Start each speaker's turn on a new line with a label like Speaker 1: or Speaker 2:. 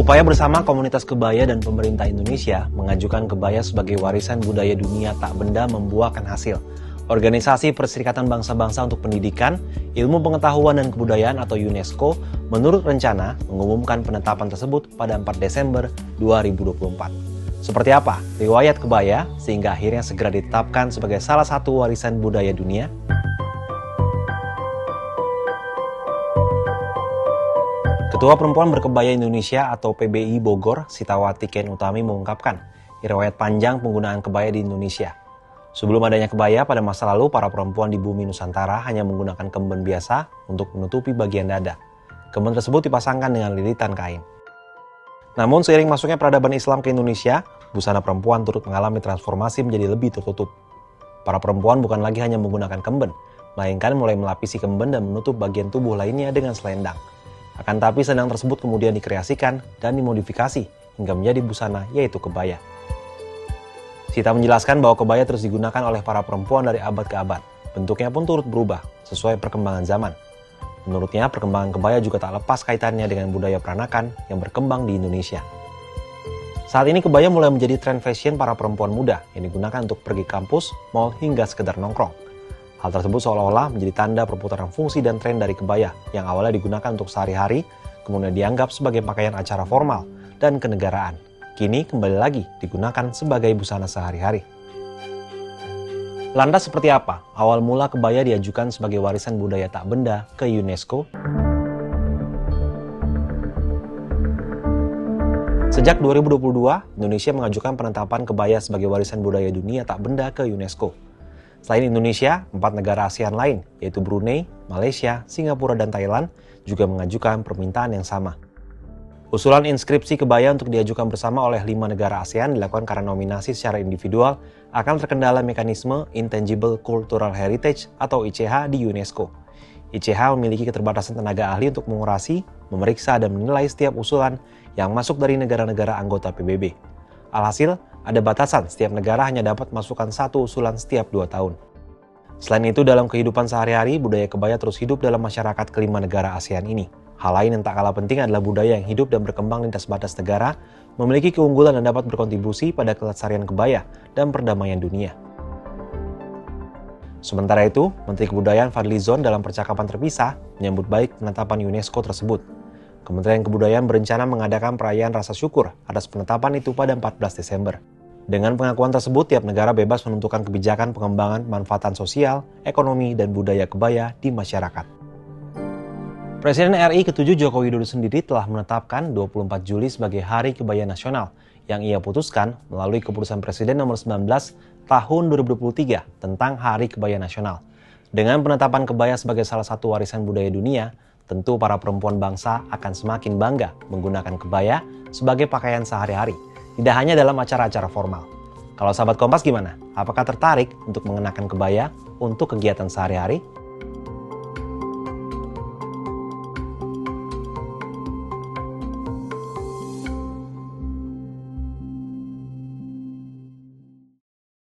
Speaker 1: Upaya bersama komunitas kebaya dan pemerintah Indonesia mengajukan kebaya sebagai warisan budaya dunia tak benda membuahkan hasil. Organisasi Perserikatan Bangsa-Bangsa untuk Pendidikan, Ilmu Pengetahuan dan Kebudayaan atau UNESCO menurut rencana mengumumkan penetapan tersebut pada 4 Desember 2024. Seperti apa riwayat kebaya sehingga akhirnya segera ditetapkan sebagai salah satu warisan budaya dunia? Ketua Perempuan Berkebaya Indonesia atau PBI Bogor, Sitawati Ken Utami mengungkapkan riwayat panjang penggunaan kebaya di Indonesia. Sebelum adanya kebaya, pada masa lalu para perempuan di bumi Nusantara hanya menggunakan kemben biasa untuk menutupi bagian dada. Kemben tersebut dipasangkan dengan lilitan kain. Namun seiring masuknya peradaban Islam ke Indonesia, busana perempuan turut mengalami transformasi menjadi lebih tertutup. Para perempuan bukan lagi hanya menggunakan kemben, melainkan mulai melapisi kemben dan menutup bagian tubuh lainnya dengan selendang. Akan tapi selendang tersebut kemudian dikreasikan dan dimodifikasi hingga menjadi busana, yaitu kebaya. Sita menjelaskan bahwa kebaya terus digunakan oleh para perempuan dari abad ke abad. Bentuknya pun turut berubah sesuai perkembangan zaman. Menurutnya, perkembangan kebaya juga tak lepas kaitannya dengan budaya peranakan yang berkembang di Indonesia. Saat ini kebaya mulai menjadi tren fashion para perempuan muda yang digunakan untuk pergi kampus, mal, hingga sekedar nongkrong. Hal tersebut seolah-olah menjadi tanda perputaran fungsi dan tren dari kebaya yang awalnya digunakan untuk sehari-hari, kemudian dianggap sebagai pakaian acara formal dan kenegaraan. Kini kembali lagi digunakan sebagai busana sehari-hari. Lantas seperti apa awal mula kebaya diajukan sebagai warisan budaya tak benda ke UNESCO? Sejak 2022, Indonesia mengajukan penetapan kebaya sebagai warisan budaya dunia tak benda ke UNESCO. Selain Indonesia, 4 negara ASEAN lain, yaitu Brunei, Malaysia, Singapura, dan Thailand, juga mengajukan permintaan yang sama. Usulan inskripsi kebaya untuk diajukan bersama oleh 5 negara ASEAN dilakukan karena nominasi secara individual akan terkendala mekanisme Intangible Cultural Heritage atau ICH di UNESCO. ICH memiliki keterbatasan tenaga ahli untuk mengurasi, memeriksa, dan menilai setiap usulan yang masuk dari negara-negara anggota PBB. Alhasil, ada batasan setiap negara hanya dapat masukkan 1 usulan setiap 2 tahun. Selain itu, dalam kehidupan sehari-hari, budaya kebaya terus hidup dalam masyarakat kelima negara ASEAN ini. Hal lain yang tak kalah penting adalah budaya yang hidup dan berkembang lintas batas negara, memiliki keunggulan dan dapat berkontribusi pada kelestarian kebaya dan perdamaian dunia. Sementara itu, Menteri Kebudayaan Fadly Zon dalam percakapan terpisah menyambut baik penetapan UNESCO tersebut. Kementerian Kebudayaan berencana mengadakan perayaan rasa syukur atas penetapan itu pada 14 Desember. Dengan pengakuan tersebut, tiap negara bebas menentukan kebijakan pengembangan manfaatan sosial, ekonomi, dan budaya kebaya di masyarakat. Presiden RI ke-7 Joko Widodo sendiri telah menetapkan 24 Juli sebagai Hari Kebaya Nasional yang ia putuskan melalui keputusan Presiden nomor 19 tahun 2023 tentang Hari Kebaya Nasional. Dengan penetapan kebaya sebagai salah satu warisan budaya dunia, tentu para perempuan bangsa akan semakin bangga menggunakan kebaya sebagai pakaian sehari-hari, tidak hanya dalam acara-acara formal. Kalau sahabat Kompas gimana? Apakah tertarik untuk mengenakan kebaya untuk kegiatan sehari-hari?